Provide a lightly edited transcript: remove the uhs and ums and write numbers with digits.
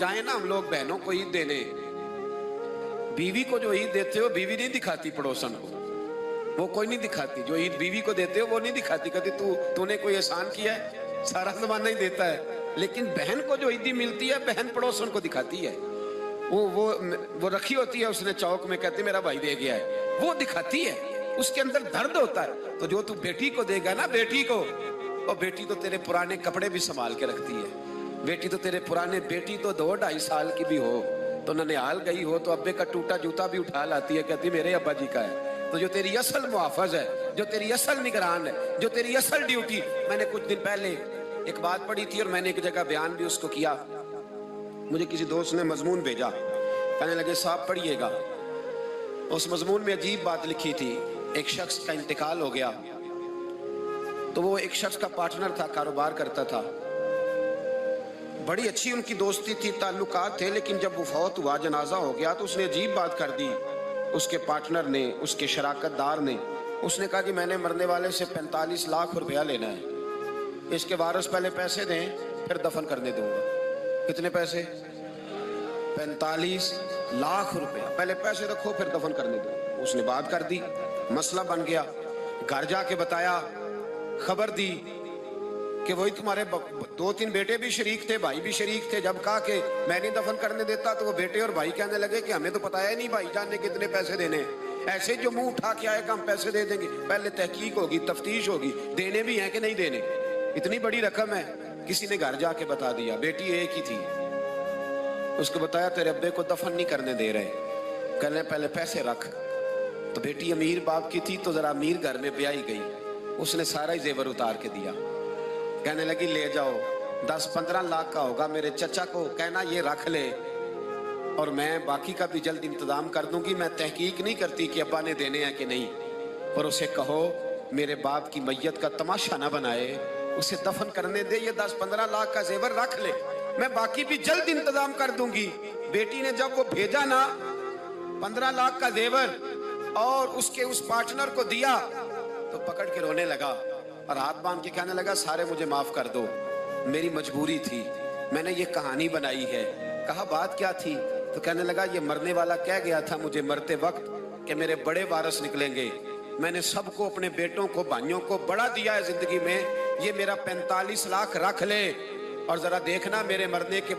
जाए ना हम लोग बहनों को ईद देने, बीवी को जो ईद देते हो बीवी नहीं दिखाती पड़ोसन को, वो कोई नहीं दिखाती। जो ईद बीवी को देते हो वो नहीं दिखाती, कहती तूने कोई एहसान किया है, सारा जमाना ही देता है। लेकिन बहन को जो ईदी मिलती है बहन पड़ोसन को दिखाती है। वो रखी होती है उसने चौक में, कहती मेरा भाई दे गया है, वो दिखाती है, उसके अंदर दर्द होता है। तो जो तू बेटी को देगा ना, बेटी को, और बेटी तो तेरे पुराने कपड़े भी संभाल के रखती है। बेटी तो तेरे पुराने, बेटी तो 2-2.5 साल की भी हो तो ननिहाल गई हो तो अब्बे का टूटा जूता भी उठा लाती है, कहती मेरे अब्बा जी का है। तो जो तेरी असल मुहाफिज है, जो तेरी असल निगरान है, जो तेरी असल ड्यूटी, मैंने कुछ दिन पहले एक बात पढ़ी थी और मैंने एक जगह बयान भी उसको किया। मुझे किसी दोस्त ने मजमून भेजा, कहने लगे साहब पढ़िएगा। उस मजमून में अजीब बात लिखी थी, एक शख्स का इंतकाल हो गया, तो वो एक शख्स का पार्टनर था, कारोबार करता था, बड़ी अच्छी उनकी दोस्ती थी, ताल्लुकात थे, लेकिन जब वो फौत हुआ, जनाजा हो गया, तो उसने अजीब बात कर दी। उसके पार्टनर ने, उसके शराकतदार ने, उसने कहा कि मैंने मरने वाले से 45 लाख रुपया लेना है, इसके वारिस पहले पैसे दें फिर दफन करने दूंगा। कितने पैसे? 45 लाख रुपया, पहले पैसे रखो फिर दफन करने दो। उसने बात कर दी, मसला बन गया। घर जाके बताया, खबर दी कि वही तुम्हारे 2-3 बेटे भी शरीक थे, भाई भी शरीक थे। जब कहा कि मैं नहीं दफन करने देता तो वो बेटे और भाई कहने लगे कि हमें तो पता है नहीं भाईजान ने कितने पैसे देने, ऐसे जो मुंह उठा के आएगा हम पैसे दे देंगे। पहले तहकीक होगी, तफ्तीश होगी, देने भी हैं कि नहीं देने, इतनी बड़ी रकम है। किसी ने घर जाके बता दिया, बेटी एक ही थी, उसको बताया तेरे अब्बे को दफन नहीं करने दे रहे, कहने पहले पैसे रख। तो बेटी अमीर बाप की थी तो जरा अमीर घर में ब्याही गई, उसने सारा ही जेवर उतार के दिया, कहने लगी ले जाओ, 10-15 लाख का होगा, मेरे चचा को कहना ये रख ले और मैं बाकी का भी जल्द इंतजाम कर दूंगी। मैं तहकीक नहीं करती कि अब्बा ने देने हैं कि नहीं, पर उसे कहो मेरे बाप की मैयत का तमाशा ना बनाए, उसे दफन करने दे, ये 10-15 लाख का जेवर रख ले, मैं बाकी भी जल्द इंतजाम कर दूंगी। बेटी ने जब वो भेजा ना 15 लाख का जेवर और उसके उस पार्टनर को दिया तो पकड़ के रोने लगा और हाथ बांध के कहने लगा सारे मुझे माफ कर दो, मेरी मजबूरी थी, मैंने ये कहानी बनाई है। कहा बात क्या थी? तो कहने लगा ये मरने वाला कह गया था मुझे मरते वक्त कि मेरे बड़े वारिस निकलेंगे, मैंने सबको, अपने बेटों को, भाइयों को बड़ा दिया है जिंदगी में, ये मेरा 45 लाख रख ले और जरा देखना मेरे मरने के